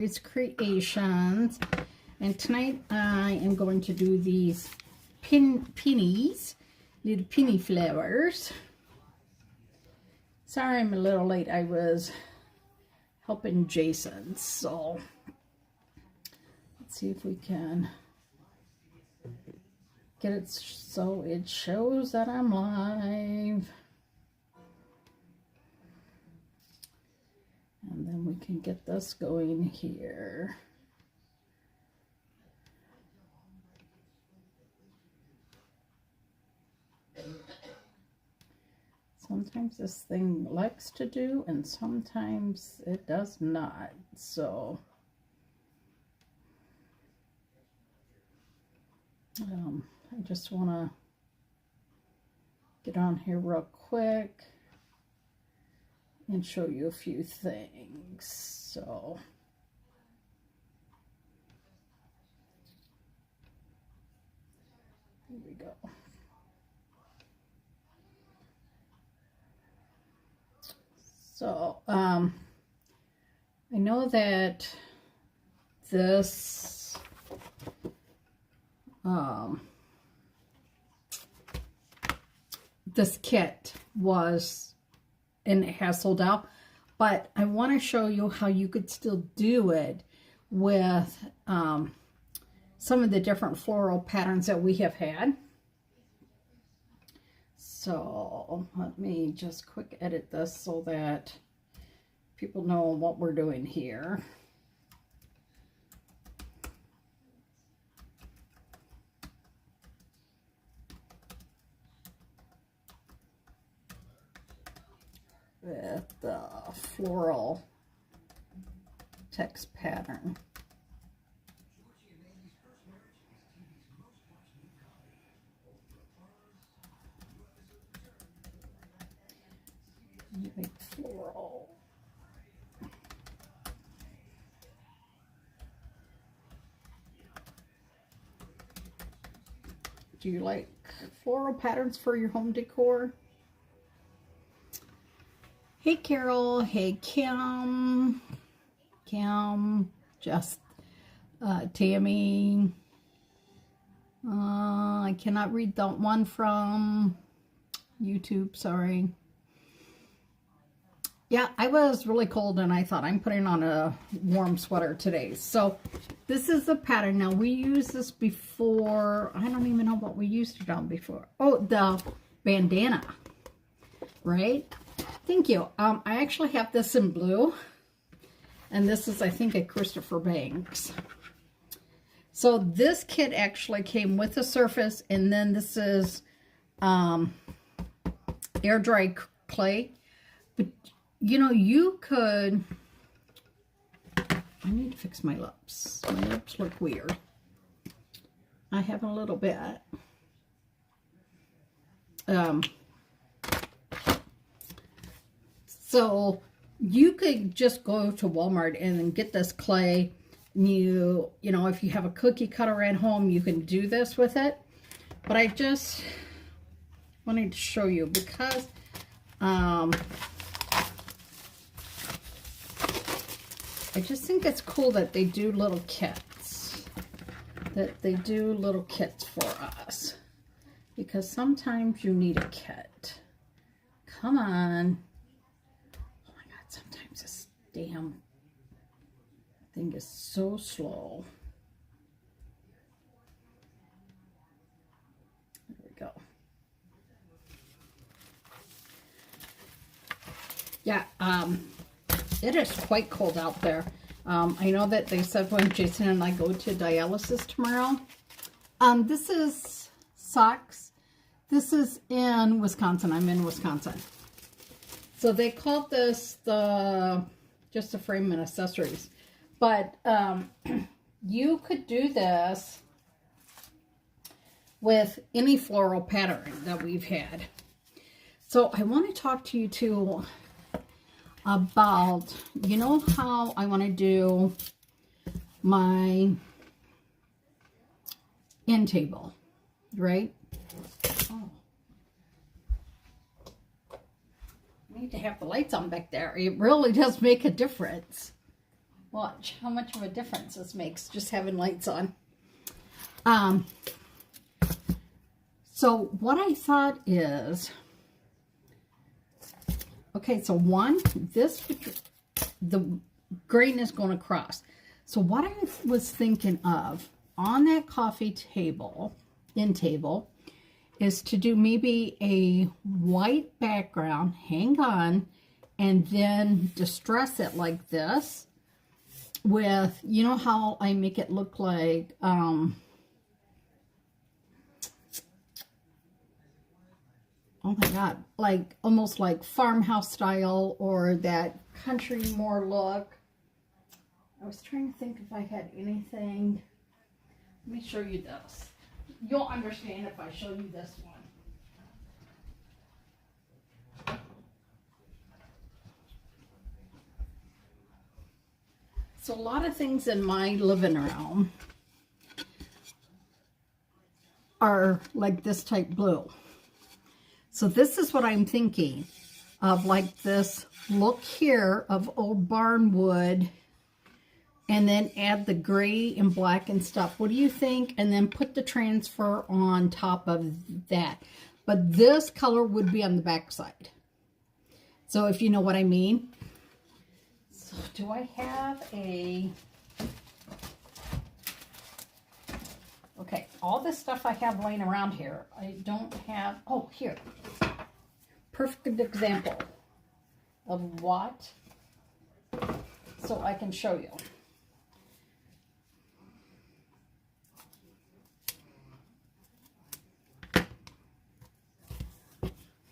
It's Creations, and tonight I am going to do these pennies, little penny flowers. Sorry I'm a little late. I was helping Jason, so let's see if we can get it so it shows that I'm live. And then we can get this going here. Sometimes this thing likes to do, and sometimes it does not. So, I just want to get on here real quick and show you a few things. So here we go. So I know that this this kit was, and it has sold out, but I want to show you how you could still do it with some of the different floral patterns that we have had. So let me just quick edit this so that people know what we're doing here. With the floral text pattern. Make floral. Do you like floral patterns for your home decor? Hey Carol, hey Kim, just Tammy. I cannot read that one from YouTube, sorry. Yeah, I was really cold and I thought I'm putting on a warm sweater today. So this is the pattern. Now we used this before. I don't even know what we used it on before. Oh, the bandana, right? Thank you. I actually have this in blue. And this is, I think, a Christopher Banks. So this kit actually came with a surface. And then this is air dry clay. But you know, you could, I need to fix my lips. My lips look weird. I have a little bit. So you could just go to Walmart and get this clay. You know, if you have a cookie cutter at home, you can do this with it. But I just wanted to show you because, I just think it's cool that they do little kits. That they do little kits for us. Because sometimes you need a kit. Come on. Oh my God, sometimes this damn thing is so slow. There we go. Yeah, it is quite cold out there. I know that they said when Jason and I go to dialysis tomorrow. This is socks. This is in Wisconsin. I'm in Wisconsin. So they called this just a frame and accessories. But you could do this with any floral pattern that we've had. So I want to talk to you too about, you know how I want to do my end table, right? Oh. I need to have the lights on back there. It really does make a difference. Watch how much of a difference this makes, just having lights on. So what I thought is, okay, so one, the grain is going across. So what I was thinking of on that coffee table, end table, is to do maybe a white background, hang on, and then distress it like this with, you know how I make it look like, oh my God, like almost like farmhouse style or that country more look. I was trying to think if I had anything. Let me show you this. You'll understand if I show you this one. So a lot of things in my living room are like this type blue. So this is what I'm thinking of, like this look here of old barn wood, and then add the gray and black and stuff. What do you think? And then put the transfer on top of that. But this color would be on the back side. So if you know what I mean. So do I have a... Okay, all this stuff I have laying around here, I don't have... Oh, here. Perfect example of what, so I can show you.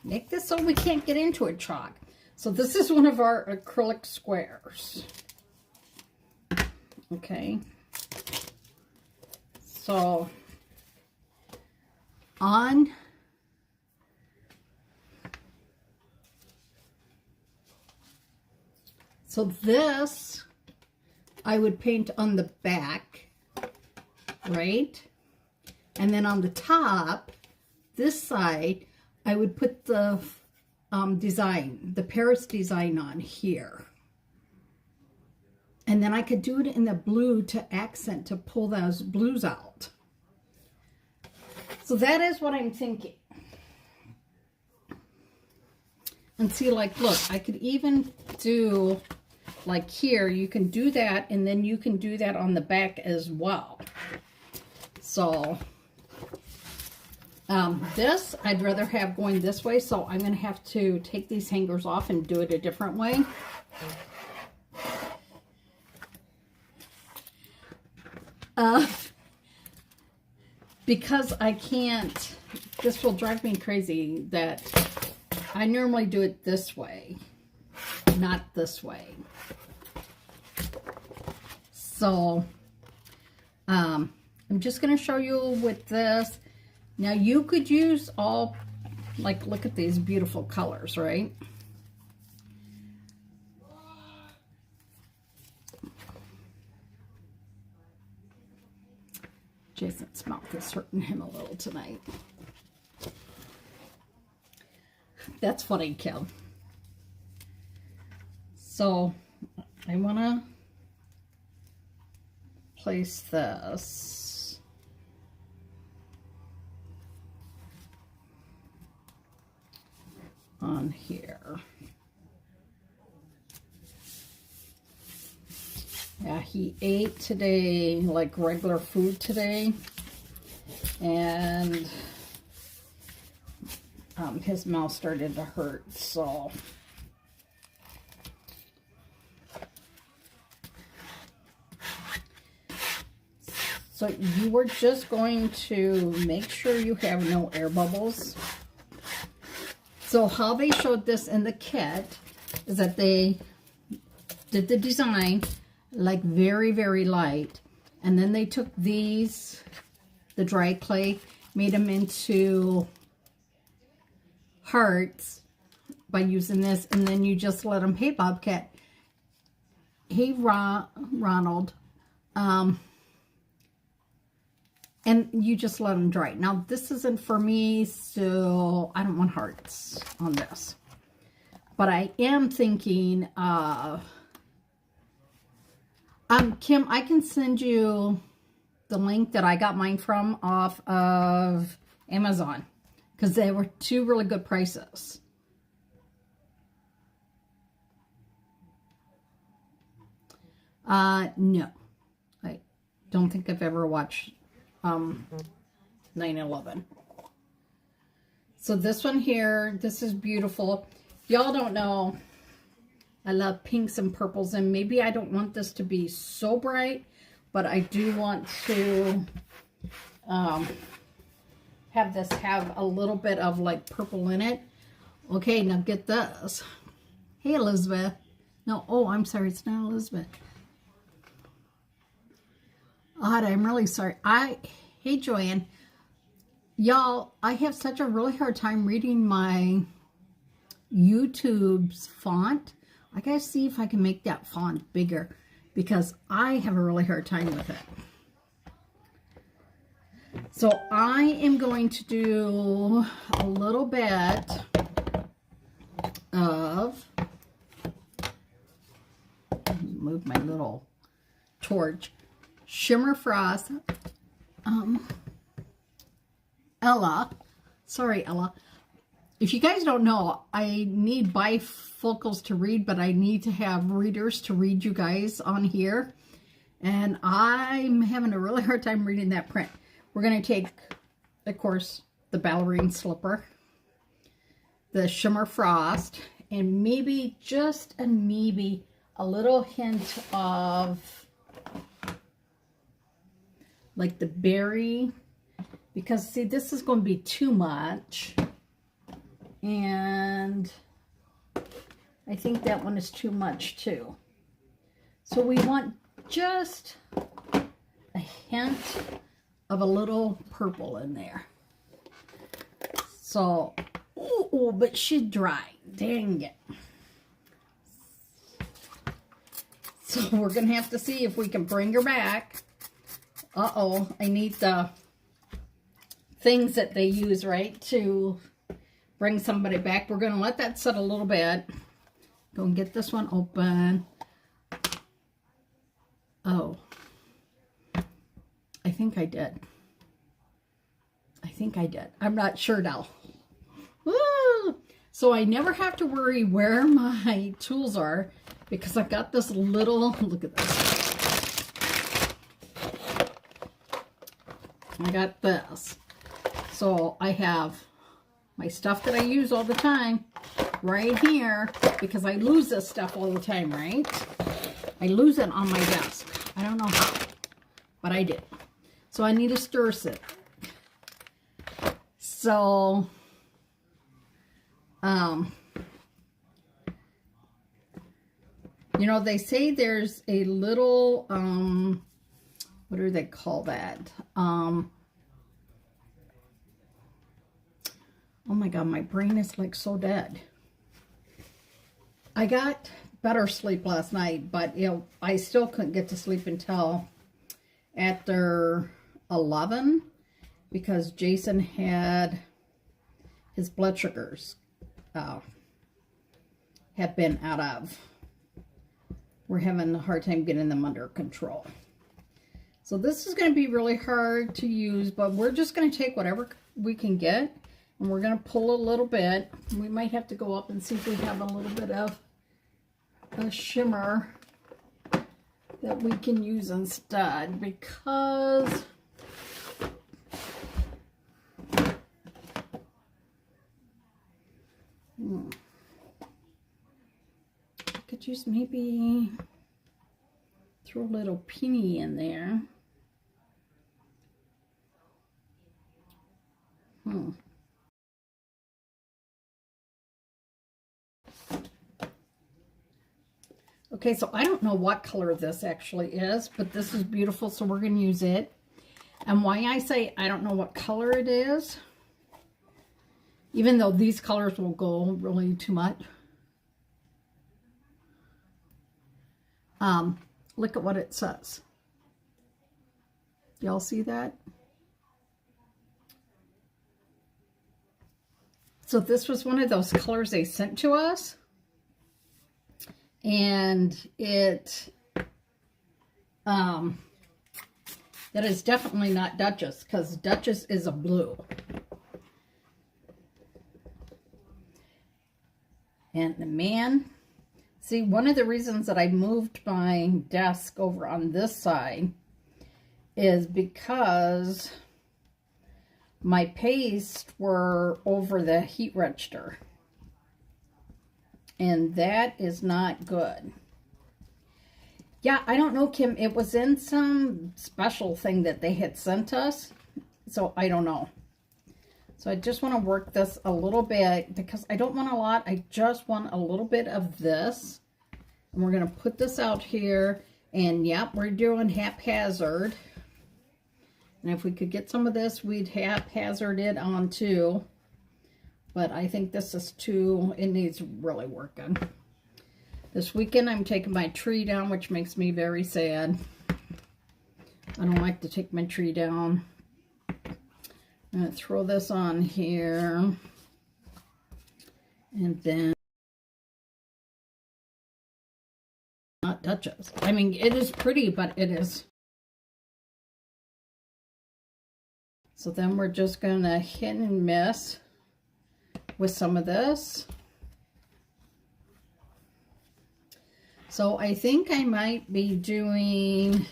Make this so we can't get into it, chalk. So this is one of our acrylic squares. Okay. So on this I would paint on the back, right? And then on the top, this side, I would put the design, the Paris design on here. And then I could do it in the blue to accent, to pull those blues out. So that is what I'm thinking. And see, like, look, I could even do, like here, you can do that, and then you can do that on the back as well. So... this I'd rather have going this way, so I'm going to have to take these hangers off and do it a different way. Because I can't, this will drive me crazy that I normally do it this way, not this way. So, I'm just going to show you with this. Now you could use all, like, look at these beautiful colors, right? Jason's mouth is hurting him a little tonight. That's funny, Kim. So I want to place this on here. Yeah, he ate today, like regular food today, and his mouth started to hurt, so you were just going to make sure you have no air bubbles. So how they showed this in the kit is that they did the design like very, very light, and then they took these, the dry clay, made them into hearts by using this, and then you just let them, hey Bobcat, hey Ronald, and you just let them dry. Now this isn't for me, so I don't want hearts on this, but I am thinking Kim, I can send you the link that I got mine from off of Amazon because they were two really good prices. No, I don't think I've ever watched 9/11. So this one here, this is beautiful. Y'all don't know, I love pinks and purples, and maybe I don't want this to be so bright, but I do want to have this have a little bit of like purple in it. Okay, now get this. Hey, Elizabeth. No, oh, I'm sorry, it's not Elizabeth. God, I'm really sorry. Hey, Joanne. Y'all, I have such a really hard time reading my YouTube's font. I gotta see if I can make that font bigger because I have a really hard time with it. So I am going to do a little bit of, move my little torch, Shimmer Frost, Ella, sorry Ella, if you guys don't know, I need bifocals to read, but I need to have readers to read you guys on here, and I'm having a really hard time reading that print. We're going to take, of course, the ballerine slipper, the Shimmer Frost, and maybe just a little hint of like the berry, because see, this is going to be too much, and I think that one is too much too. So we want just a hint of a little purple in there. So, oh, but she's dry. Dang it. So we're going to have to see if we can bring her back. Uh-oh, I need the things that they use, right, to bring somebody back. We're going to let that sit a little bit. Go and get this one open. Oh. I think I did. I'm not sure now. Woo! So I never have to worry where my tools are because I've got this little, look at this. I got this. So I have my stuff that I use all the time right here because I lose this stuff all the time, right? I lose it on my desk. I don't know how, but I did. So I need a stir set. So, you know, they say there's a little, what do they call that? Oh my God, my brain is like so dead. I got better sleep last night, but you know, I still couldn't get to sleep until after 11 because Jason had his blood sugars have been out of. We're having a hard time getting them under control. So this is going to be really hard to use, but we're just going to take whatever we can get, and we're going to pull a little bit. We might have to go up and see if we have a little bit of a shimmer that we can use instead, because I could use maybe throw a little penny in there. Okay, so I don't know what color this actually is, but this is beautiful, so we're going to use it. And why I say I don't know what color it is, even though these colors will go really too much. Look at what it says. Y'all see that? So this was one of those colors they sent to us. And it That is definitely not Duchess, because Duchess is a blue. And the man, see, one of the reasons that I moved my desk over on this side is because my pastes were over the heat register. And that is not good. Yeah, I don't know, Kim. It was in some special thing that they had sent us. So I don't know. So I just want to work this a little bit because I don't want a lot. I just want a little bit of this. And we're going to put this out here. And yep, we're doing haphazard. And if we could get some of this, we'd haphazard it on too. But I think this is too, it needs really working. This weekend I'm taking my tree down, which makes me very sad. I don't like to take my tree down. I'm going to throw this on here. And then, not Duchess. I mean, it is pretty, but it is. So then we're just going to hit and miss with some of this. So I think I might be doing,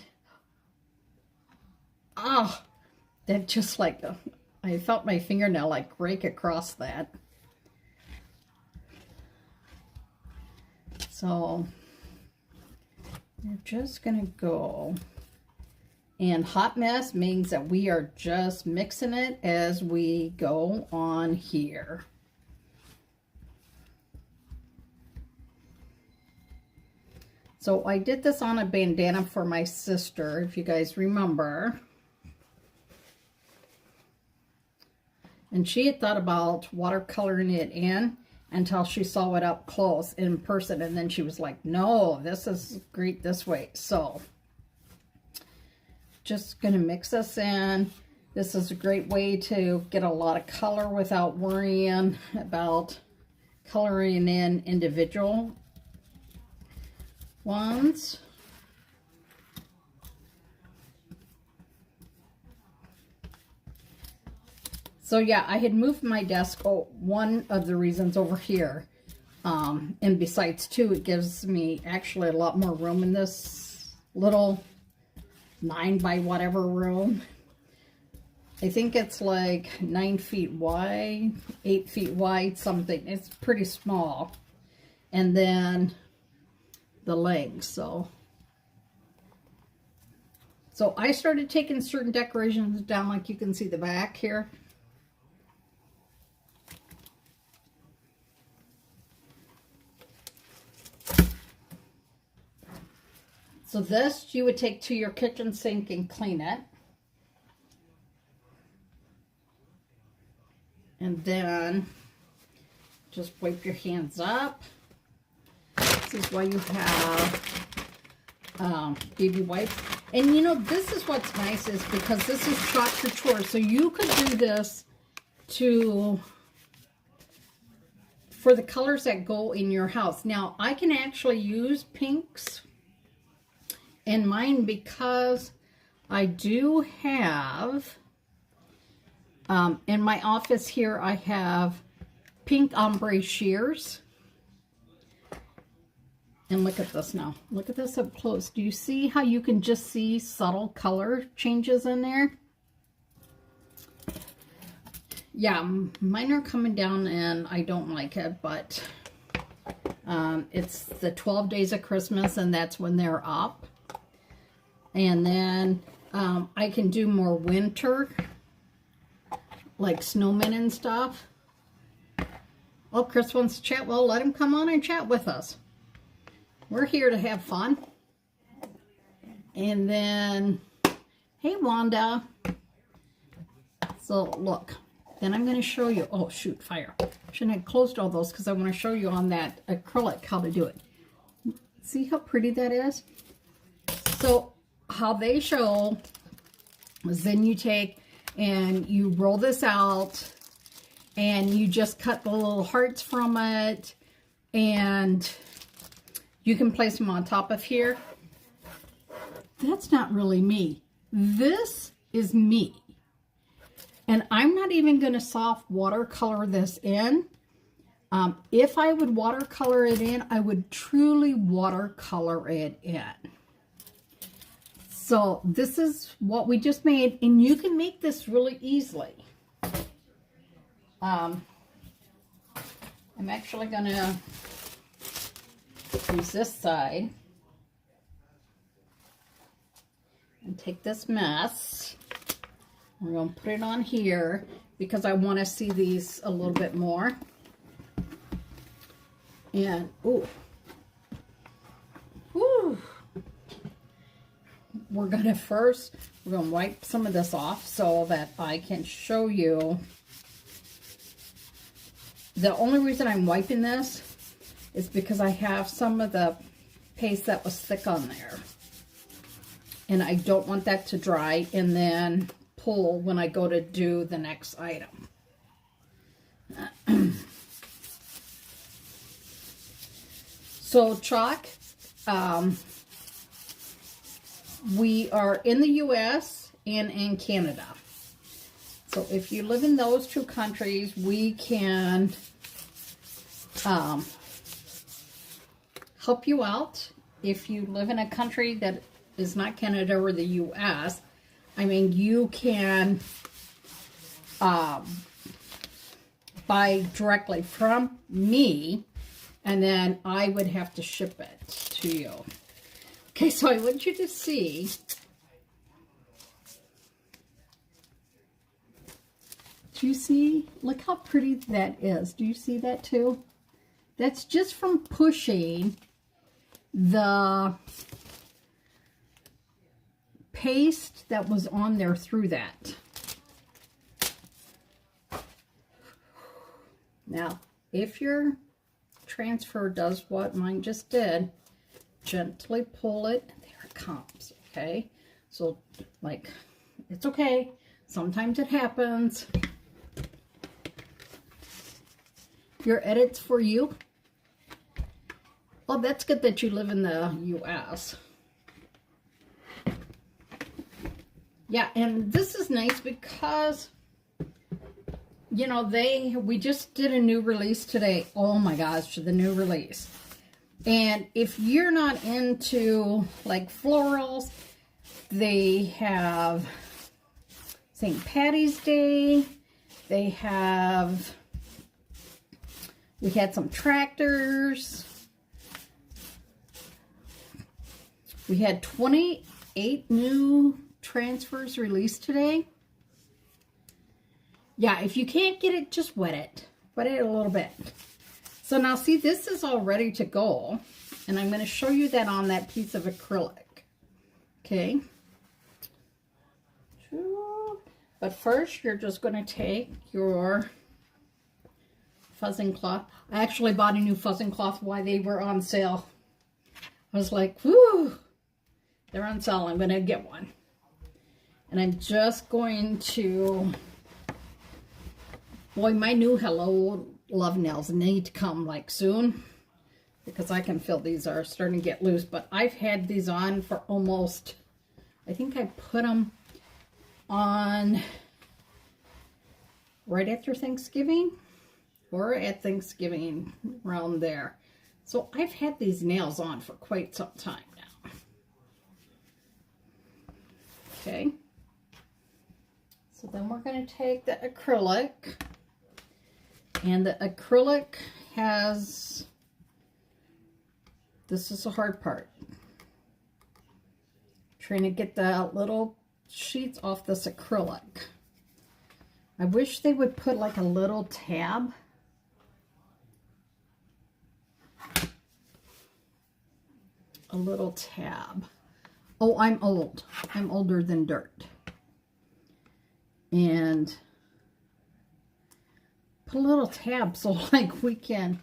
that just like, I felt my fingernail like rake across that. So we're just gonna go, and hot mess means that we are just mixing it as we go on here. So I did this on a bandana for my sister, if you guys remember. And she had thought about watercoloring it in until she saw it up close in person. And then she was like, no, this is great this way. So just going to mix this in. This is a great way to get a lot of color without worrying about coloring in individual ones. So yeah, I had moved my desk, one of the reasons over here, and besides too, it gives me actually a lot more room in this little 9 by whatever room. I think it's like 9 feet wide, 8 feet wide, something. It's pretty small. And then the legs, so I started taking certain decorations down, like you can see the back here. So this you would take to your kitchen sink and clean it. And then just wipe your hands up. This is why you have baby wipes. And you know, this is what's nice, is because this is Chalk Couture. So you could do this for the colors that go in your house. Now, I can actually use pinks in mine because I do have, in my office here, I have pink ombre shears. And look at this now. Look at this up close. Do you see how you can just see subtle color changes in there? Yeah, mine are coming down and I don't like it, but it's the 12 days of Christmas and that's when they're up. And then I can do more winter, like snowmen and stuff. Oh, Chris wants to chat. Well, let him come on and chat with us. We're here to have fun. And then, hey, Wanda. So, look. Then I'm going to show you. Oh, shoot, fire. Shouldn't have closed all those because I want to show you on that acrylic how to do it. See how pretty that is? So, how they show is then you take and you roll this out and you just cut the little hearts from it, and you can place them on top of here. that's not really me. This is me. And I'm not even going to soft watercolor this in. If I would watercolor it in, I would truly watercolor it in. So this is what we just made, and you can make this really easily. I'm actually going to use this side and take this mess. We're going to put it on here because I want to see these a little bit more. And, ooh. We're going to wipe some of this off so that I can show you. The only reason I'm wiping this is because I have some of the paste that was thick on there. And I don't want that to dry and then pull when I go to do the next item. So chalk, we are in the U.S. and in Canada. So if you live in those two countries, we can help you out. If you live in a country that is not Canada or the U.S., I mean, you can buy directly from me, and then I would have to ship it to you. Okay, so I want you to see. Do you see? Look how pretty that is. Do you see that too? That's just from pushing the paste that was on there through that. Now, if your transfer does what mine just did, gently pull it, and there it comes, okay? So, like, it's okay. Sometimes it happens. Your edits for you. Well, that's good that you live in the U.S. Yeah, and this is nice because, you know, we just did a new release today. Oh my gosh, the new release. And if you're not into, like, florals, they have St. Patty's Day. We had some tractors. We had 28 new transfers released today. Yeah, if you can't get it, just wet it. Wet it a little bit. So now see, this is all ready to go. And I'm going to show you that on that piece of acrylic. Okay. But first, you're just going to take your fuzzing cloth. I actually bought a new fuzzing cloth while they were on sale. I was like, whoo, they're on sale. I'm going to get one. And I'm just going to, boy, my new Hello Love nails need to come like soon, because I can feel these are starting to get loose. But I've had these on for almost, I think I put them on right after Thanksgiving or at Thanksgiving, around there. So I've had these nails on for quite some time now. Okay. So then we're going to take the acrylic, and the acrylic has, this is the hard part, trying to get the little sheets off this acrylic. I wish they would put like a little tab. A little tab. Oh, I'm old. I'm older than dirt. And put a little tab so like we can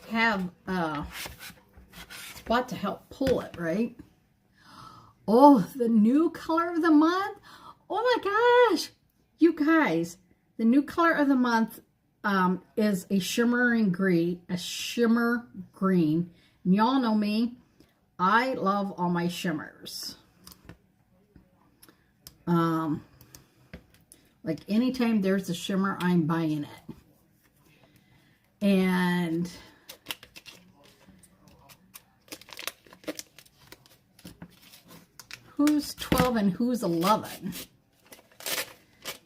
have a spot to help pull it, right? Oh, the new color of the month. Oh my gosh. You guys, the new color of the month is a shimmering green, And y'all know me. I love all my shimmers. Like anytime there's a shimmer, I'm buying it. And who's 12 and who's 11?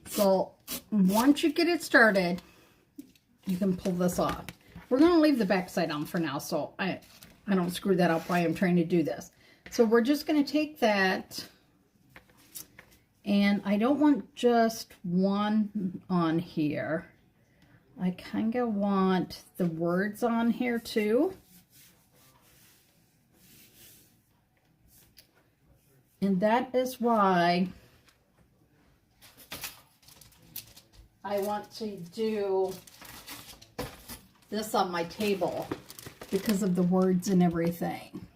So once you get it started, you can pull this off. We're going to leave the back side on for now, so I don't screw that up while I'm trying to do this. So we're just going to take that, and I don't want just one on here. I kind of want the words on here too. And that is why I want to do this on my table, because of the words and everything.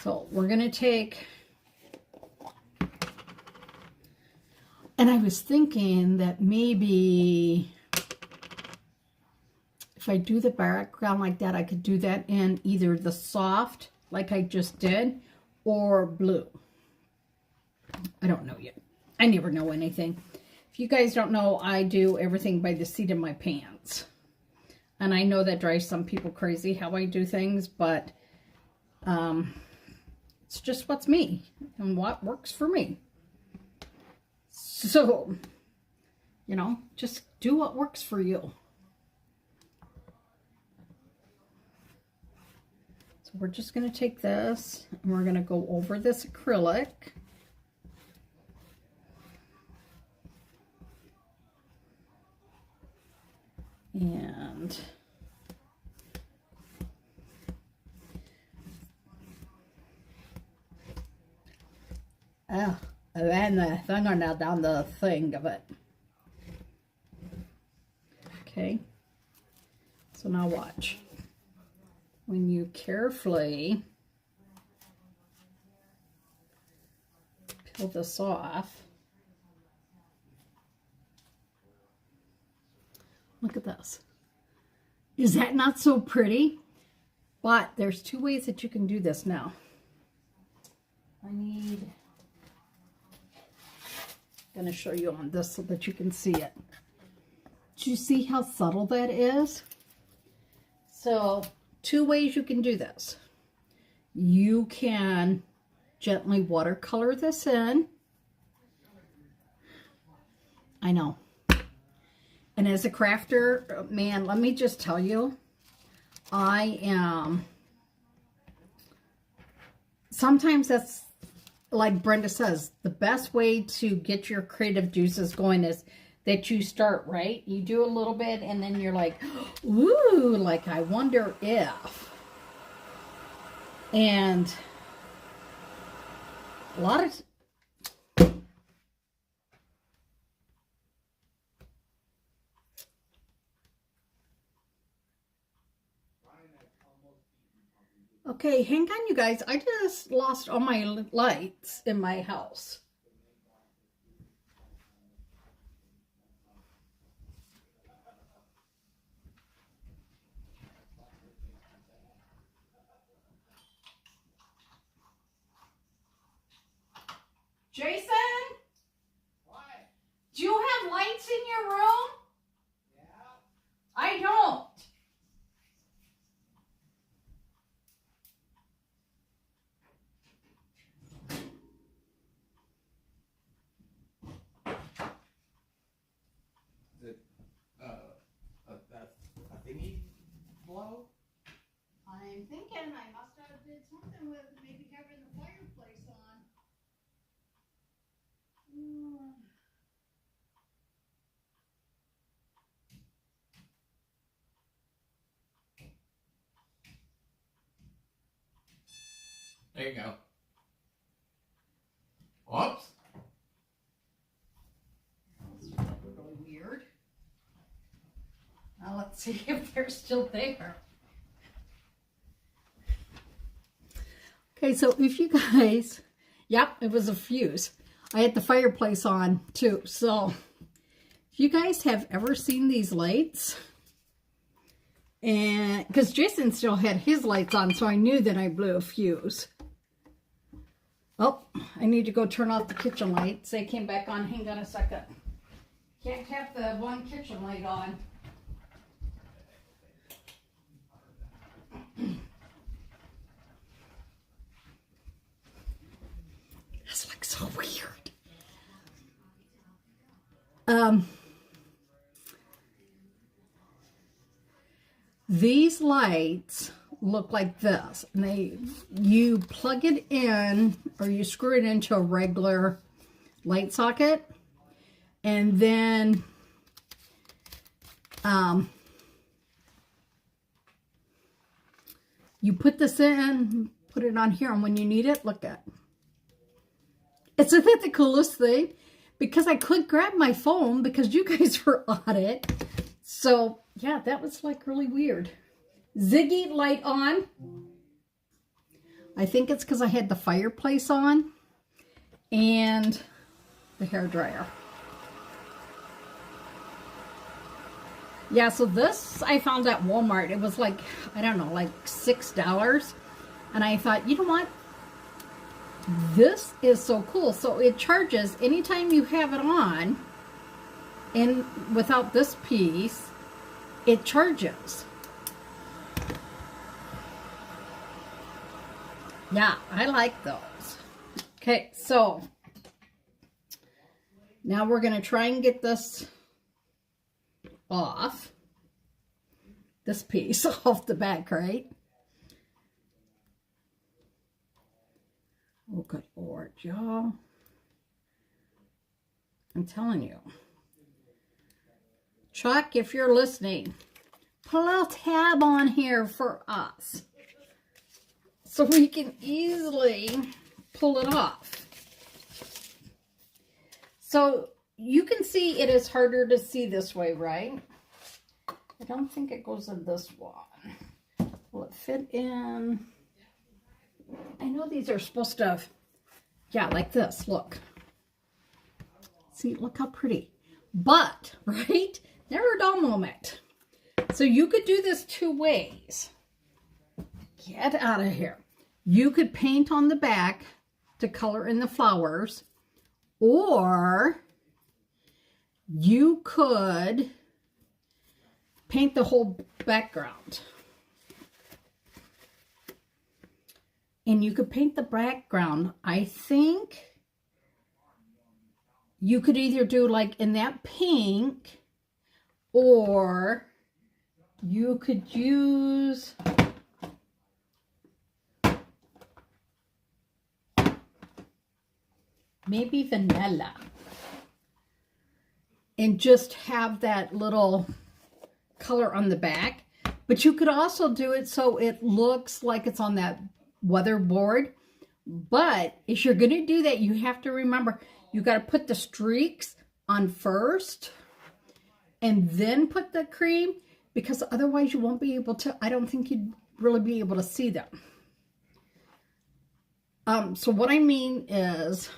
So we're going to take, and I was thinking that maybe if I do the background like that, I could do that in either the soft, like I just did, or blue. I don't know yet. I never know anything. If you guys don't know, I do everything by the seat of my pants. And I know that drives some people crazy how I do things, but it's just what's me and what works for me. So, you know, just do what works for you. So we're just going to take this and we're going to go over this acrylic. And and then the fingernail down the thing of it. Okay, so now watch. When you carefully peel this off, look at this. Is that not so pretty? But there's two ways that you can do this now. I'm going to show you on this so that you can see it. Do you see how subtle that is? So, two ways you can do this. You can gently watercolor this in. I know. And as a crafter, man, let me just tell you, I am, sometimes that's, like Brenda says, the best way to get your creative juices going is that you start, right? You do a little bit and then you're like, ooh, like I wonder if. And a lot of, okay, hang on, you guys. I just lost all my lights in my house. Jason? What? Do you have lights in your room? Yeah. I don't. I'm thinking I must have did something with maybe having the fireplace on. There you go. Whoops. That's really weird. Now let's see if they're still there. Okay, so if you guys, yep, it was a fuse. I had the fireplace on too. So if you guys have ever seen these lights, And because Jason still had his lights on, so I knew that I blew a fuse. Oh, I need to go turn off the kitchen lights. They came back on. Hang on a second. Can't have the one kitchen light on. That's like so weird. These lights look like this, and you plug it in or you screw it into a regular light socket, and then you put this in, put it on here, and when you need it, look at it. Isn't that the coolest thing? Because I couldn't grab my phone because you guys were on it. So yeah, that was like really weird. Ziggy light on. I think it's because I had the fireplace on and the hairdryer. Yeah, so this I found at Walmart. It was like, I don't know, like $6. And I thought, you know what? This is so cool. So it charges anytime you have it on, and without this piece, it charges. Yeah, I like those. Okay, so now we're going to try and get this off. This piece off the back, right? Oh, good Lord, y'all. I'm telling you. Chuck, if you're listening, put a little tab on here for us so we can easily pull it off. So you can see it is harder to see this way, right? I don't think it goes in this one. Will it fit in? I know these are supposed to, yeah, like this, look. See, look how pretty. But, right? Never a dull moment. So you could do this two ways. Get out of here. You could paint on the back to color in the flowers, or you could paint the whole background. And you could paint the background. I think you could either do like in that pink, or you could use maybe vanilla and just have that little color on the back. But you could also do it so it looks like it's on that weather board. But if you're going to do that, you have to remember you got to put the streaks on first and then put the cream, because otherwise you won't be able to, I don't think you'd really be able to see them. So what I mean is,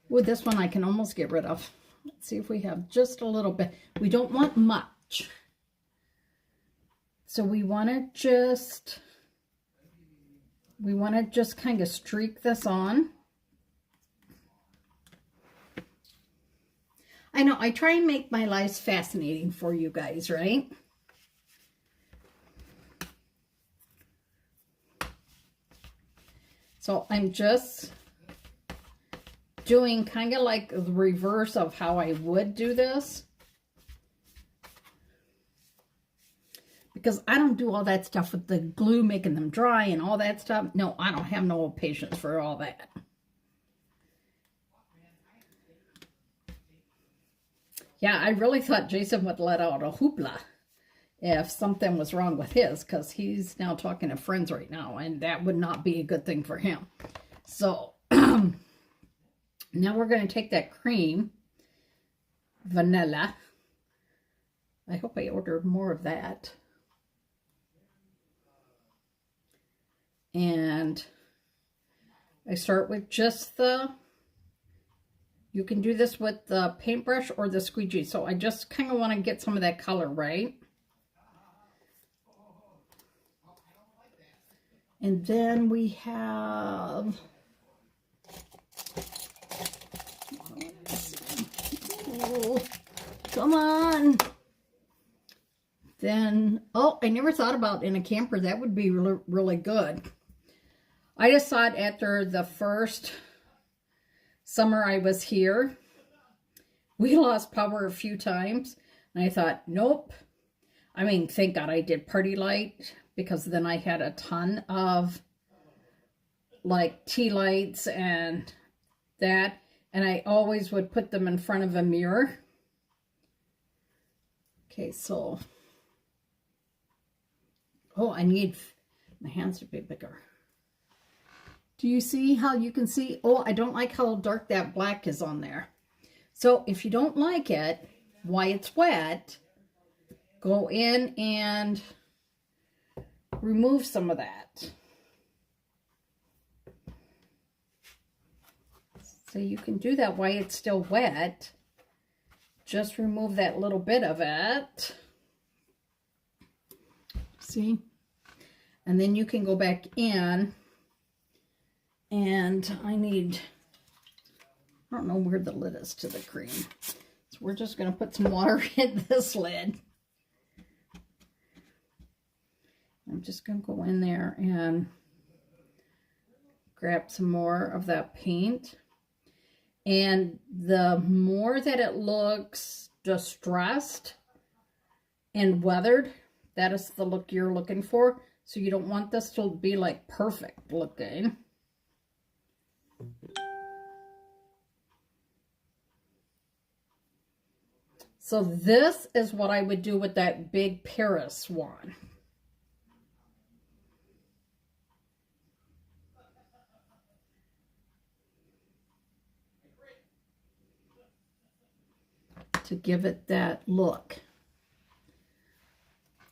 with this one I can almost get rid of. Let's see if we have just a little bit. We don't want much. So we want to just kind of streak this on. I know, I try and make my lives fascinating for you guys, right? So I'm just doing kind of like the reverse of how I would do this. Because I don't do all that stuff with the glue making them dry and all that stuff. No, I don't have no patience for all that. Yeah, I really thought Jason would let out a hoopla if something was wrong with his, because he's now talking to friends right now, and that would not be a good thing for him. So now we're going to take that cream, vanilla. I hope I ordered more of that. And I start with just the You can do this with the paintbrush or the squeegee. So I just kind of want to get some of that color, right? And then we have, oh, come on. Then, oh, I never thought about in a camper. That would be really, really good. I just thought after the first summer I was here, we lost power a few times. And I thought, nope. I mean, thank God I did party light, because then I had a ton of like tea lights and that. And I always would put them in front of a mirror. Okay, so, oh, I need my hands to be bigger. Do you see how you can see? Oh, I don't like how dark that black is on there. So if you don't like it, while it's wet, go in and remove some of that. So you can do that while it's still wet. Just remove that little bit of it. See? And then you can go back in. And I don't know where the lid is to the cream. So we're just going to put some water in this lid. I'm just going to go in there and grab some more of that paint. And the more that it looks distressed and weathered, that is the look you're looking for. So you don't want this to be like perfect looking. So this is what I would do with that big Paris one. To give it that look.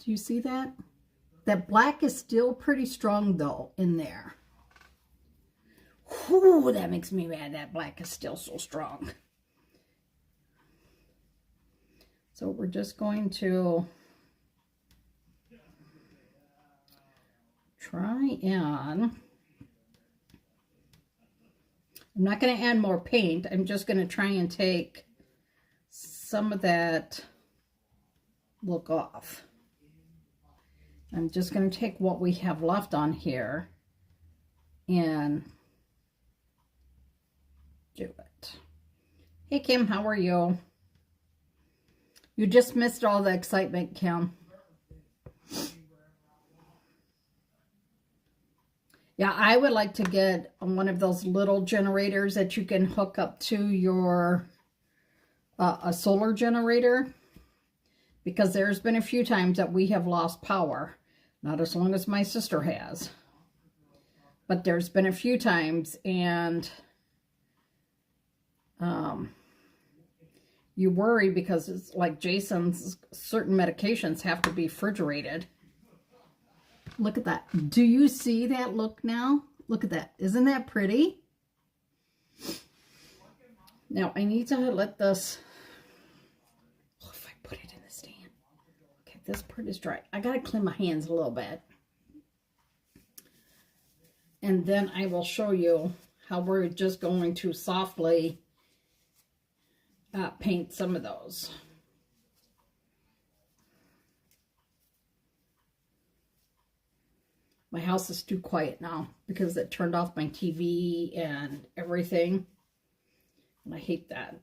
Do you see that? That black is still pretty strong though in there. Whew, that makes me mad. That black is still so strong. So we're just going to try and, I'm not going to add more paint. I'm just going to try and take some of that look off. I'm just going to take what we have left on here and do it. Hey Kim, how are you? You just missed all the excitement, Kim. Yeah, I would like to get one of those little generators that you can hook up to your a solar generator, because there's been a few times that we have lost power. Not as long as my sister has, but there's been a few times, and you worry because it's like Jason's certain medications have to be refrigerated. Look at that. Do you see that look now? Look at that. Isn't that pretty? Now I need to let this, oh, if I put it in the stand. Okay, this part is dry. I gotta clean my hands a little bit. And then I will show you how we're just going to softly paint some of those. My house is too quiet now because it turned off my TV and everything. And I hate that.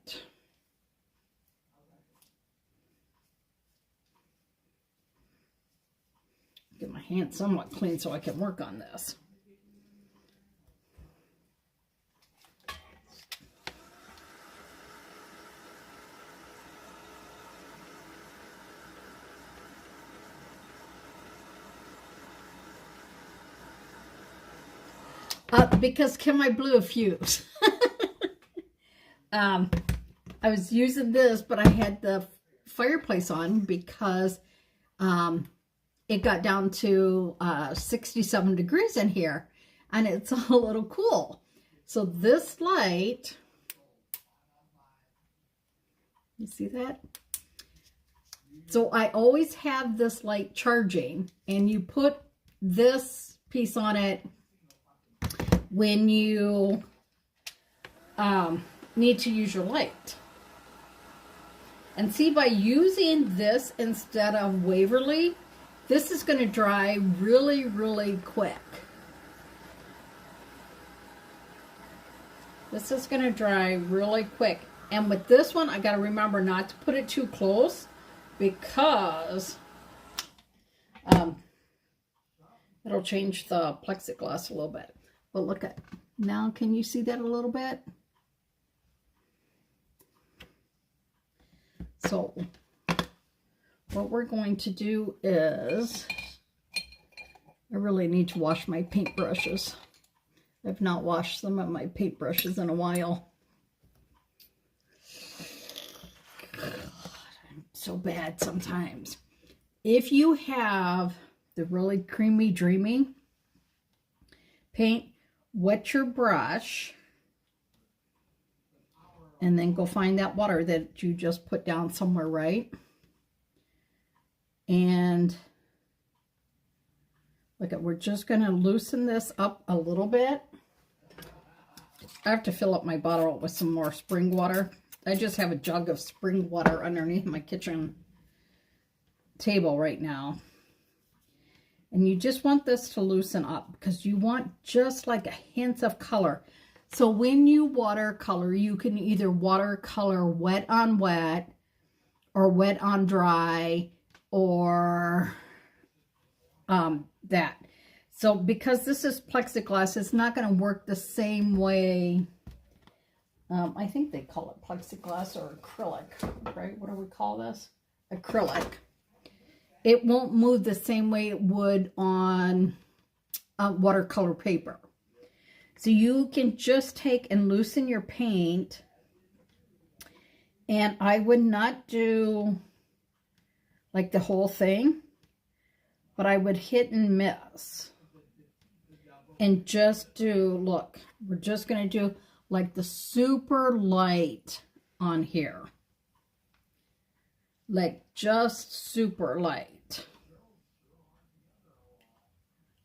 Get my hands somewhat clean so I can work on this. Because Kim, I blew a fuse. I was using this, but I had the fireplace on because it got down to 67 degrees in here, and it's a little cool. So this light You see that? So I always have this light charging, and you put this piece on it when you need to use your light. And see, by using this instead of Waverly, this is going to dry really, really quick. This is going to dry really quick. And with this one, I got to remember not to put it too close, because it'll change the plexiglass a little bit. But look at, now can you see that a little bit? So what we're going to do is, I really need to wash my paintbrushes. I've not washed some of my paintbrushes in a while. God, I'm so bad sometimes. If you have the really creamy, dreamy paint, wet your brush and then go find that water that you just put down somewhere, right? And look at, we're just going to loosen this up a little bit. I have to fill up my bottle with some more spring water. I just have a jug of spring water underneath my kitchen table right now. And you just want this to loosen up, because you want just like a hint of color. So when you watercolor, you can either watercolor wet on wet, or wet on dry, or that. So because this is plexiglass, it's not going to work the same way. I think they call it plexiglass or acrylic, right? What do we call this? Acrylic. It won't move the same way it would on watercolor paper. So you can just take and loosen your paint. And I would not do like the whole thing, but I would hit and miss. And just do, look, we're just going to do like the super light on here. Like just super light.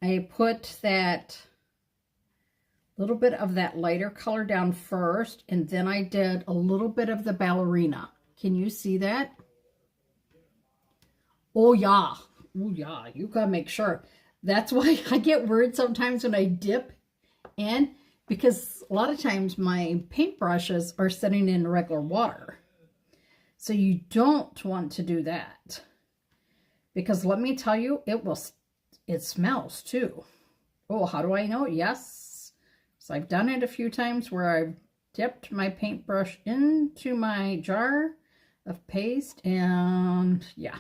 I put that little bit of that lighter color down first, and then I did a little bit of the ballerina. Can you see that? Oh yeah. Oh yeah, you gotta make sure. That's why I get worried sometimes when I dip in, because a lot of times my paintbrushes are sitting in regular water. So you don't want to do that, because let me tell you, it smells too. Oh, how do I know? Yes. So I've done it a few times where I've dipped my paintbrush into my jar of paste, and yeah,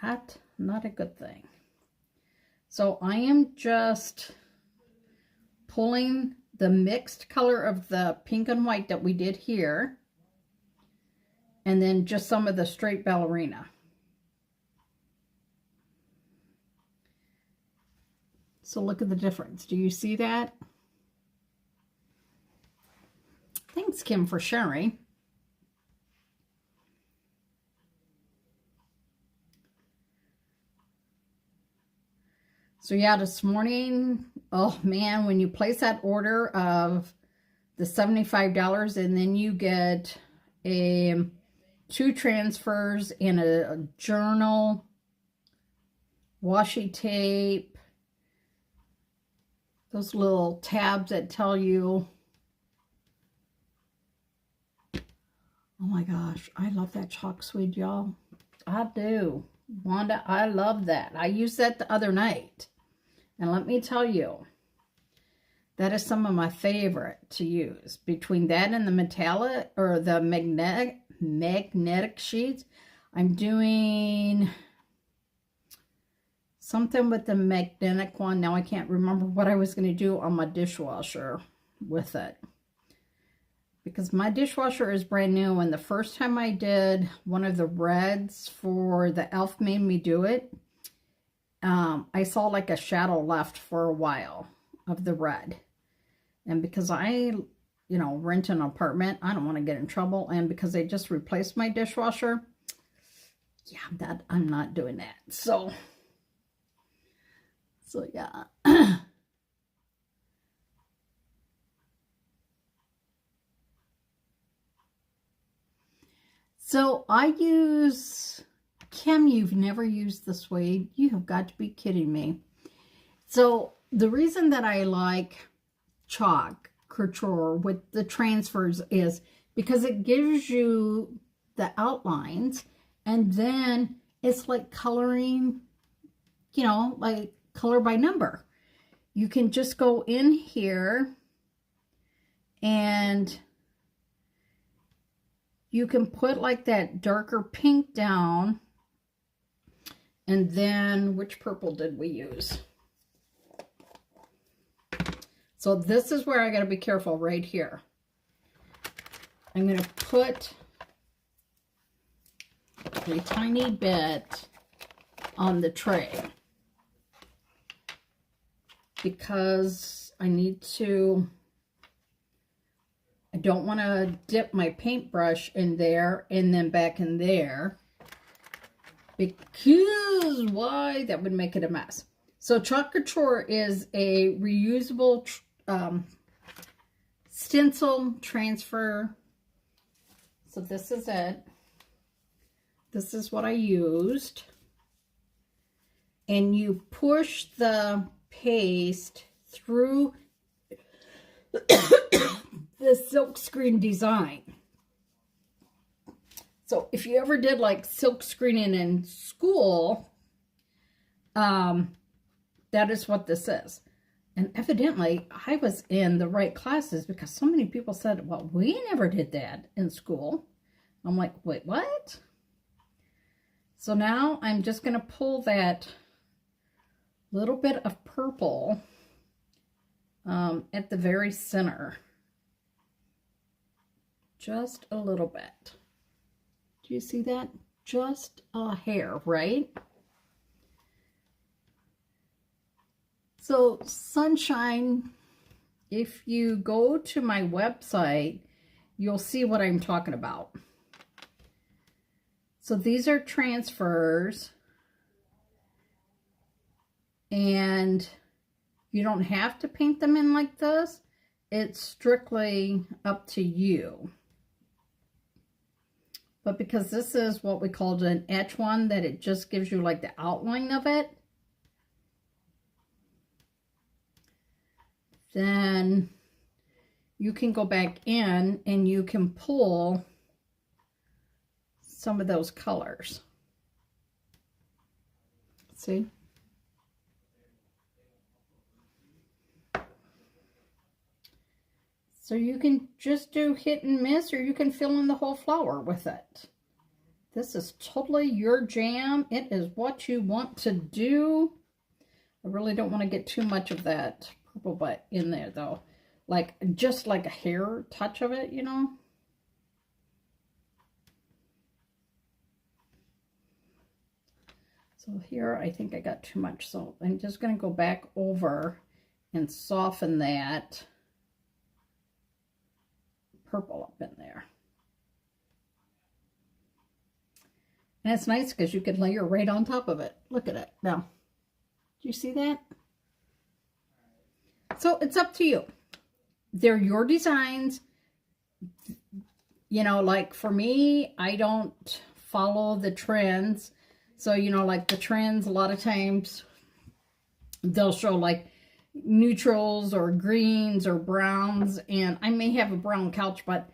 not a good thing. So I am just pulling the mixed color of the pink and white that we did here, and then just some of the straight ballerina. So look at the difference. Do you see that? Thanks, Kim, for sharing. So yeah, this morning, oh man, when you place that order of the $75 and then you get 2 transfers and a journal, washi tape, those little tabs that tell you, oh my gosh, I love that chalk suede, y'all. I do. Wanda, I love that. I used that the other night. And let me tell you, that is some of my favorite to use. Between that and the metallic or the magnetic sheets, I'm doing something with the magnetic one. Now I can't remember what I was going to do on my dishwasher with it, because my dishwasher is brand new, and the first time I did one of the reds for the elf made me do it, I saw like a shadow left for a while of the red. And because I you know, rent an apartment. I don't want to get in trouble. And because they just replaced my dishwasher, yeah, that I'm not doing that. So yeah. So I use, Kim, you've never used the suede. You have got to be kidding me. So the reason that I like chalk couture with the transfers is because it gives you the outlines, and then it's like coloring, you know, like color by number. You can just go in here and you can put like that darker pink down. And then, which purple did we use? So this is where I got to be careful right here. I'm going to put a tiny bit on the tray because I don't want to dip my paintbrush in there and then back in there, because why? That would make it a mess. So chalk couture is a reusable stencil transfer. So this is it. This is what I used. And you push the paste through the silkscreen design. So if you ever did like silk screening in school, that is what this is. And evidently I was in the right classes because so many people said, well, we never did that in school. I'm like, wait, what? So now I'm just going to pull that little bit of purple at the very center. Just a little bit. Do you see that? Just a hair, right? So Sunshine, if you go to my website, you'll see what I'm talking about. So these are transfers, and you don't have to paint them in like this. It's strictly up to you. But because this is what we called an etch one, that it just gives you like the outline of it, then you can go back in and you can pull some of those colors. See? So you can just do hit and miss, or you can fill in the whole flower with it. This is totally your jam. It is what you want to do. I really don't want to get too much of that purple butt in there though. Like, just like a hair touch of it, you know. So here I think I got too much. So I'm just going to go back over and soften that purple up in there. And it's nice because you can layer right on top of it. Look at it. Now, do you see that? So it's up to you. They're your designs. You know, like for me, I don't follow the trends. So, you know, like the trends, a lot of times they'll show like neutrals or greens or browns, and I may have a brown couch, but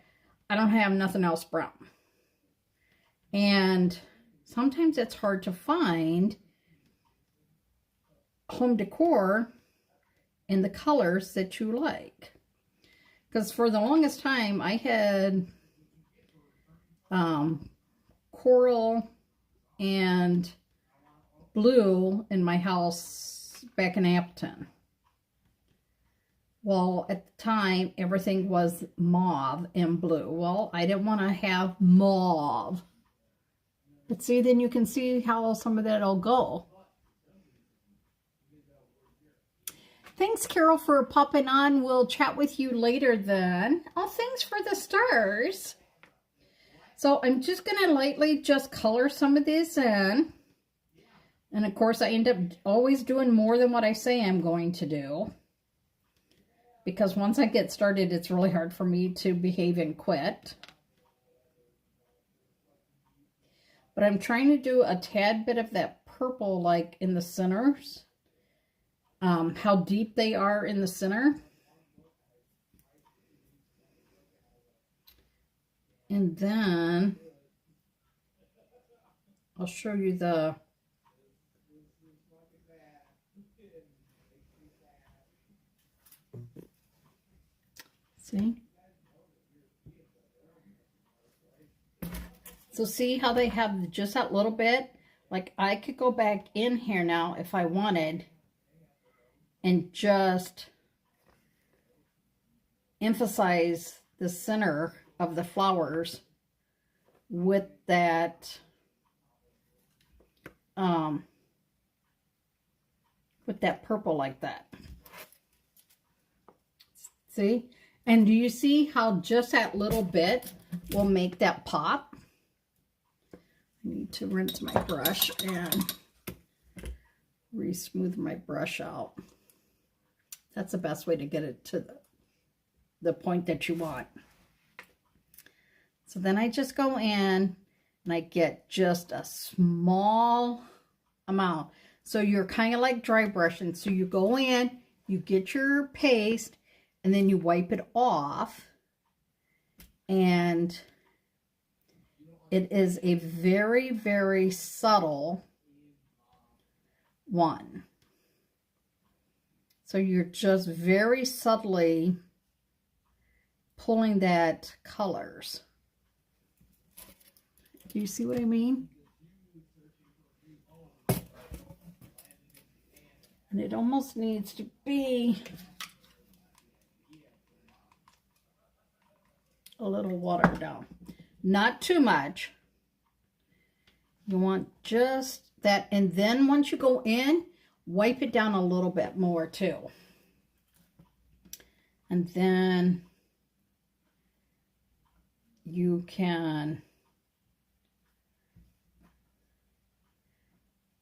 I don't have nothing else brown. And sometimes it's hard to find home decor in the colors that you like. Because for the longest time I had coral and blue in my house back in Appleton. Well, at the time, everything was mauve and blue. Well, I didn't want to have mauve. But see, then you can see how some of that will go. Thanks, Carol, for popping on. We'll chat with you later then. Oh, thanks for the stars. So I'm just going to lightly just color some of these in. And of course, I end up always doing more than what I say I'm going to do. Because once I get started, it's really hard for me to behave and quit. But I'm trying to do a tad bit of that purple, like in the centers. How deep they are in the center. And then I'll show you the... See? So see how they have just that little bit? Like I could go back in here now if I wanted and just emphasize the center of the flowers with that purple like that. See? And do you see how just that little bit will make that pop? I need to rinse my brush and re-smooth my brush out. That's the best way to get it to the point that you want. So then I just go in and I get just a small amount. So you're kind of like dry brushing. So you go in, you get your paste, and then you wipe it off. And it is a very, very subtle one. So you're just very subtly pulling that colors. Do you see what I mean? And it almost needs to be a little watered down. Not too much. You want just that. And then once you go in, wipe it down a little bit more too. And then you can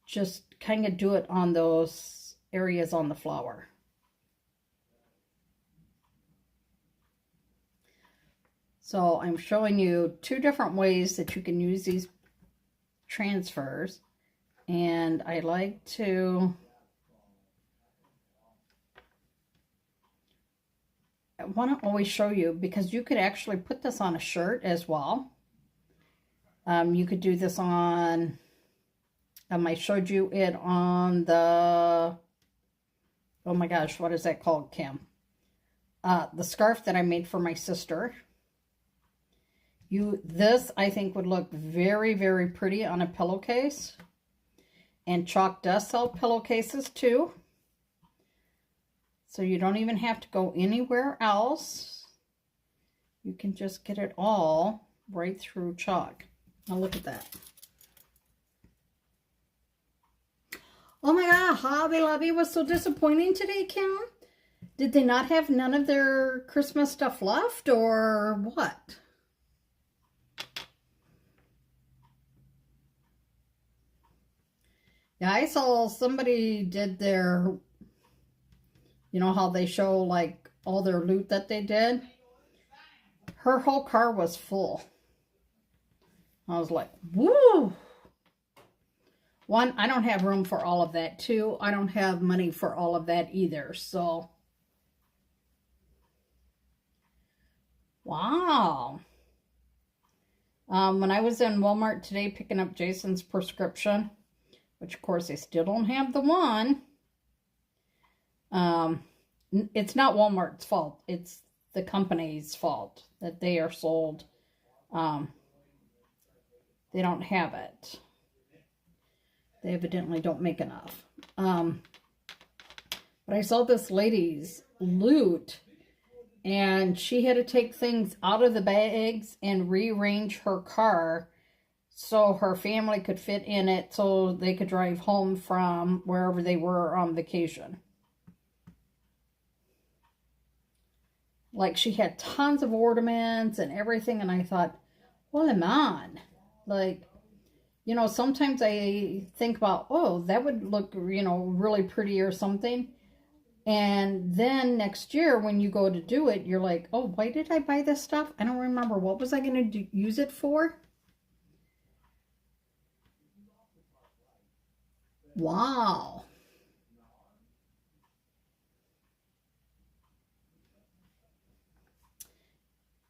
just kind of do it on those areas on the flower. So I'm showing you two different ways that you can use these transfers. And I like to, I want to always show you because you could actually put this on a shirt as well. You could do this on, I showed you it on the, oh my gosh, what is that called, Kim? The scarf that I made for my sister. This I think would look very, very pretty on a pillowcase. And Chalk does sell pillowcases too. So you don't even have to go anywhere else. You can just get it all right through Chalk. Now look at that. Oh my God, Hobby Lobby was so disappointing today, Kim. Did they not have none of their Christmas stuff left or what? Yeah, I saw somebody did their, you know how they show like all their loot that they did? Her whole car was full. I was like, woo! One, I don't have room for all of that. Two, I don't have money for all of that either. So, wow. When I was in Walmart today picking up Jason's prescription, which of course they still don't have the one. It's not Walmart's fault. It's the company's fault that they are sold. They don't have it. They evidently don't make enough. But I saw this lady's loot and she had to take things out of the bags and rearrange her car so her family could fit in it so they could drive home from wherever they were on vacation. Like she had tons of ornaments and everything. And I thought, well, man, like, you know, sometimes I think about, oh, that would look, you know, really pretty or something. And then next year when you go to do it, you're like, oh, why did I buy this stuff? I don't remember. What was I going to use it for? Wow.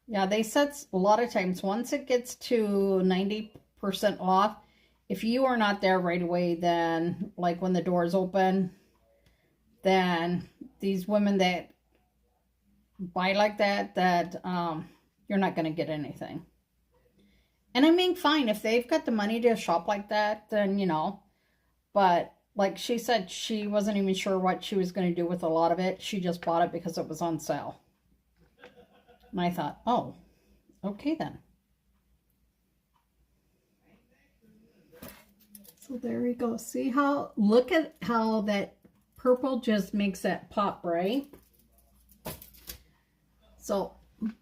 Yeah, they said a lot of times once it gets to 90% off, if you are not there right away, then like when the doors open, then these women that buy like that, you're not going to get anything. And I mean, fine, if they've got the money to shop like that, then, you know, but like she said, she wasn't even sure what she was going to do with a lot of it. She just bought it because it was on sale. And I thought, oh, okay then. So there we go. See how, look at how that purple just makes that pop, right? So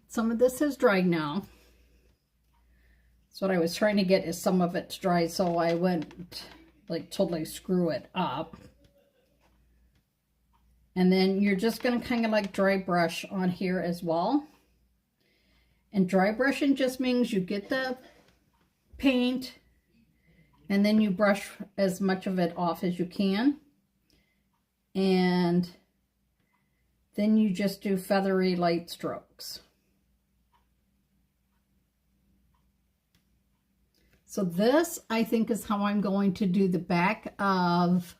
some of this has dried now. So what I was trying to get is some of it to dry, so I wouldn't like totally screw it up. And then you're just going to kind of like dry brush on here as well. And dry brushing just means you get the paint and then you brush as much of it off as you can. And then you just do feathery light strokes. So this, I think, is how I'm going to do the back of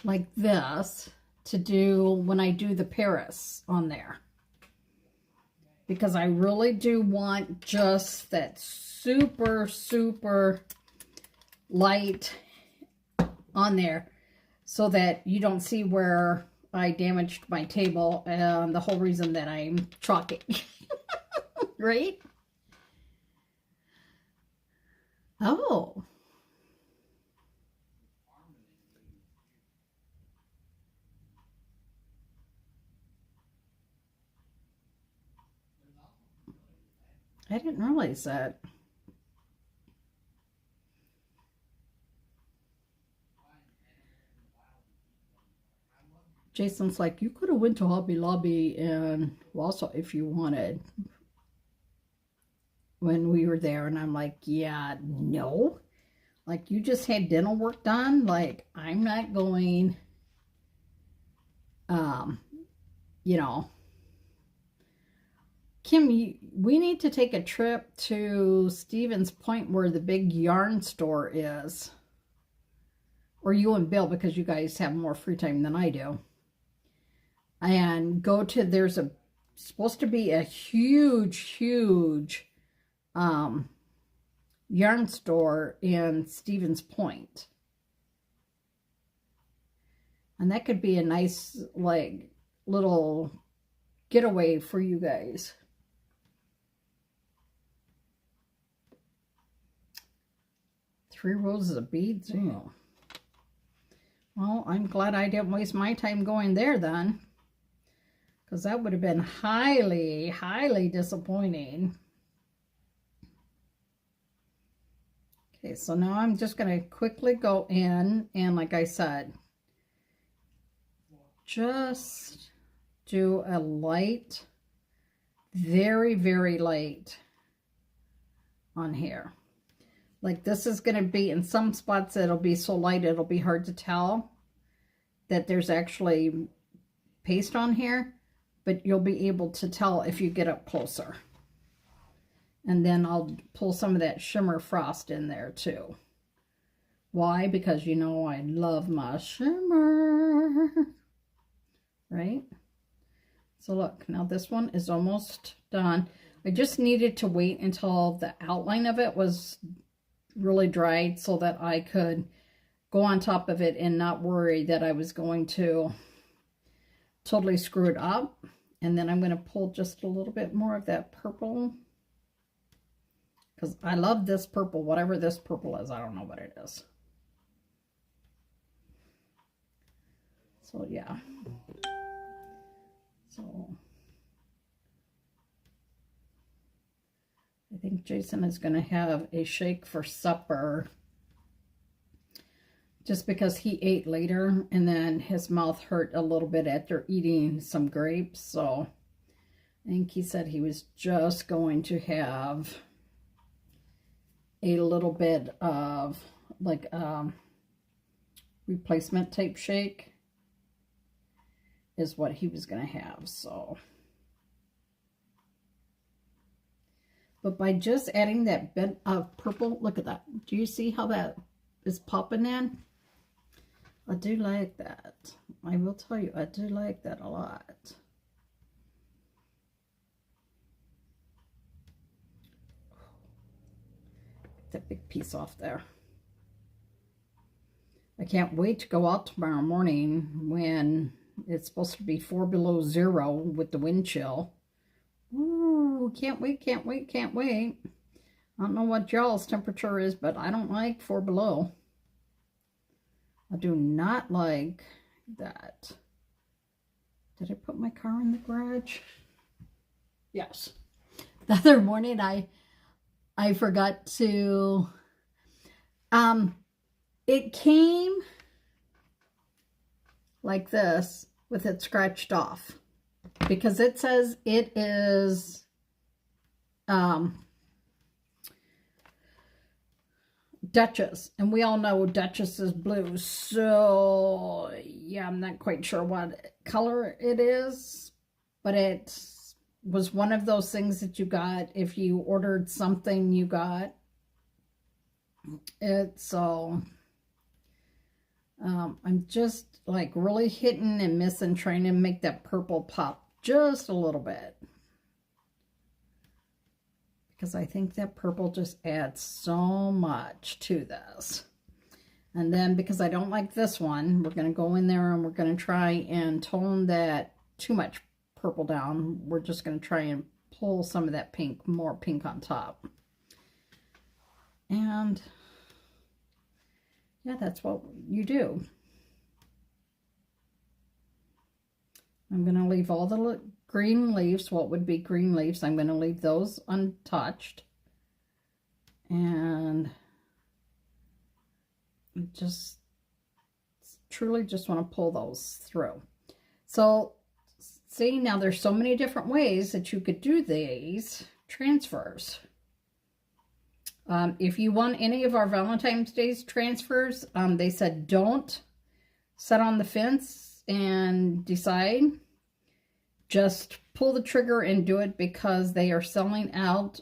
like this to do when I do the Paris on there. Because I really do want just that super, super light on there so that you don't see where I damaged my table and the whole reason that I'm chalking. Right? Oh. I didn't realize that. Jason's like, you could have went to Hobby Lobby and also if you wanted when we were there. And I'm like, yeah, no. Like, you just had dental work done. Like, I'm not going, you know. Kim, we need to take a trip to Stevens Point where the big yarn store is. Or you and Bill, because you guys have more free time than I do. And go to, there's supposed to be a huge yarn store in Stevens Point. And that could be a nice, like, little getaway for you guys. Three rows of beads? Oh. Well, I'm glad I didn't waste my time going there then. Because that would have been highly, highly disappointing. Okay, so now I'm just going to quickly go in and, like I said, just do a light, very, very light on here. Like this is going to be, in some spots it'll be so light it'll be hard to tell that there's actually paste on here, but you'll be able to tell if you get up closer. And then I'll pull some of that shimmer frost in there too. Why? Because you know I love my shimmer. Right? So look, now this one is almost done. I just needed to wait until the outline of it was really dried so that I could go on top of it and not worry that I was going to totally screw it up. And then I'm going to pull just a little bit more of that purple. Because I love this purple, whatever this purple is. I don't know what it is. So, yeah. So, think Jason is going to have a shake for supper. Just because he ate later and then his mouth hurt a little bit after eating some grapes. So I think he said he was just going to have a little bit of like replacement type shake is what he was going to have. So, but by just adding that bit of purple, look at that. Do you see how that is popping in? I do like that. I will tell you, I do like that a lot. Get that big piece off there. I can't wait to go out tomorrow morning when it's supposed to be 4 below 0 with the wind chill. Ooh, can't wait, can't wait, can't wait. I don't know what y'all's temperature is, but I don't like 4 below. I do not like that. Did I put my car in the garage? Yes. The other morning I forgot to, it came like this with it scratched off because it says it is, Duchess, and we all know Duchess is blue, so yeah, I'm not quite sure what color it is, but it was one of those things that you got if you ordered something, you got it. So I'm just like really hitting and missing, trying to make that purple pop just a little bit. Because I think that purple just adds so much to this. And then because I don't like this one, we're going to go in there and we're going to try and tone that too much purple down. We're just going to try and pull some of that pink, more pink on top. And yeah, that's what you do. I'm going to leave all the green leaves, what would be green leaves, I'm going to leave those untouched. And just truly just want to pull those through. So see, now there's so many different ways that you could do these transfers. If you want any of our Valentine's Day transfers, they said don't sit on the fence and decide. Just pull the trigger and do it because they are selling out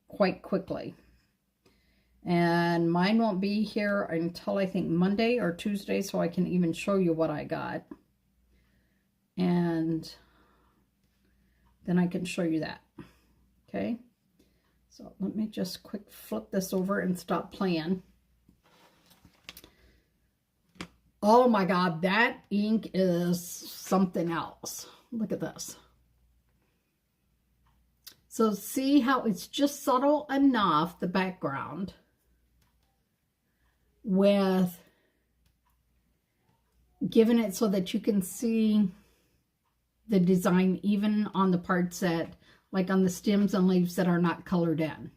quite quickly. And mine won't be here until I think Monday or Tuesday, so I can even show you what I got. And then I can show you that. Okay? So let me just quick flip this over and stop playing. Oh my God, that ink is something else. Look at this. So see how it's just subtle enough, the background, with giving it so that you can see the design even on the parts that, like on the stems and leaves that are not colored in.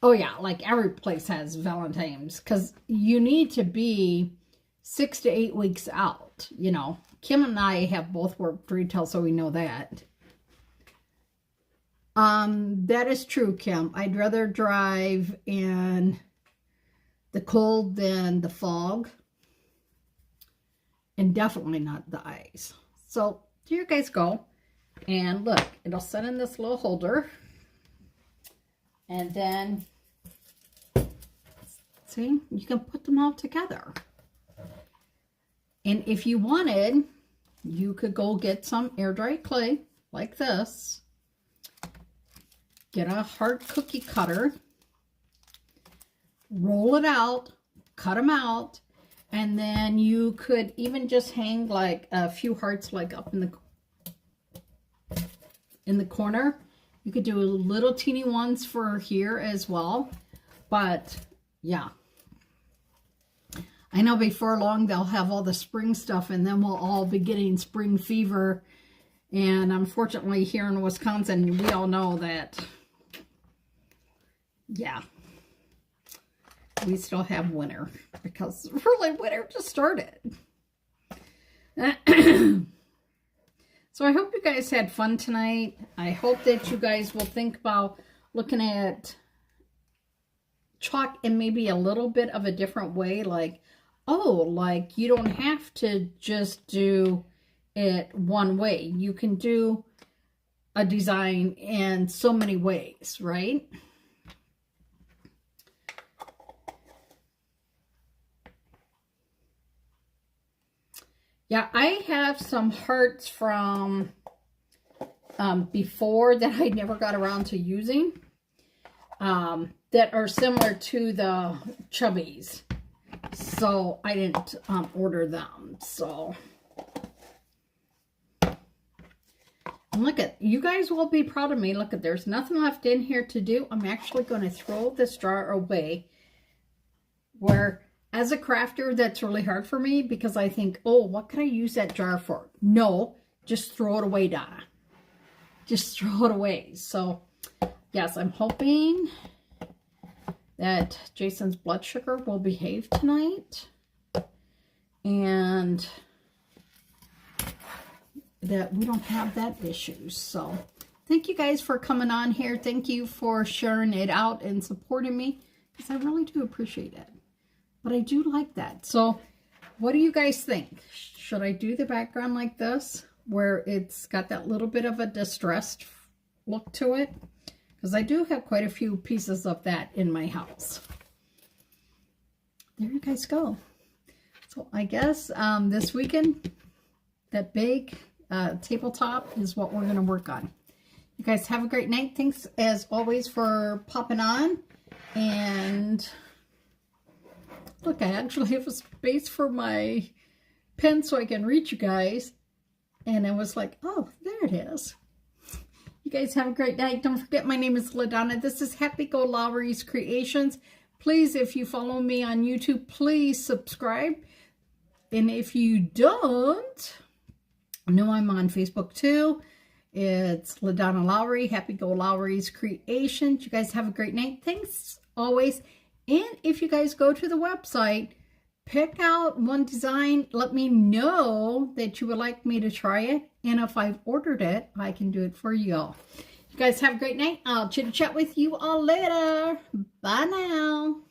Oh yeah, like every place has Valentine's, because you need to be 6 to 8 weeks out, you know. Kim and I have both worked retail, so we know that. That is true, Kim. I'd rather drive in the cold than the fog. And definitely not the ice. So, here you guys go. And look, it'll sit in this little holder. And then, see, you can put them all together. And if you wanted, you could go get some air dry clay like this. Get a hard cookie cutter. Roll it out. Cut them out. And then you could even just hang like a few hearts like up in the corner. You could do little teeny ones for here as well. But yeah. I know before long they'll have all the spring stuff and then we'll all be getting spring fever And unfortunately, here in Wisconsin, we all know that, yeah, we still have winter because really winter just started. So I hope you guys had fun tonight. I hope that you guys will think about looking at chalk in maybe a little bit of a different way. Like, oh, like you don't have to just do it one way. You can do a design in so many ways, right? Yeah, I have some hearts from before that I never got around to using that are similar to the chubbies. So I didn't order them. So and look at, you guys will be proud of me. Look at, there's nothing left in here to do. I'm actually going to throw this jar away. Where as a crafter, that's really hard for me because I think, oh, what can I use that jar for? No, just throw it away, Donna. Just throw it away. So, yes, I'm hoping that Jason's blood sugar will behave tonight. And that we don't have that issue. So, thank you guys for coming on here. Thank you for sharing it out and supporting me because I really do appreciate it. But I do like that. So what do you guys think? Should I do the background like this, where it's got that little bit of a distressed look to it? Because I do have quite a few pieces of that in my house. There you guys go. So I guess this weekend, that big tabletop is what we're going to work on. You guys have a great night. Thanks, as always, for popping on. And look, I actually have a space for my pen so I can reach you guys. And I was like, oh, there it is. You guys have a great night. Don't forget, my name is LaDonna. This is Happy-go-Lowery's Creations. Please, if you follow me on YouTube, please subscribe. And if you don't, know I'm on Facebook too. It's LaDonna Lowery, Happy-go-Lowery's Creations. You guys have a great night. Thanks always. And if you guys go to the website, pick out one design, let me know that you would like me to try it. And if I've ordered it, I can do it for you all. You guys have a great night. I'll chit chat with you all later. Bye now.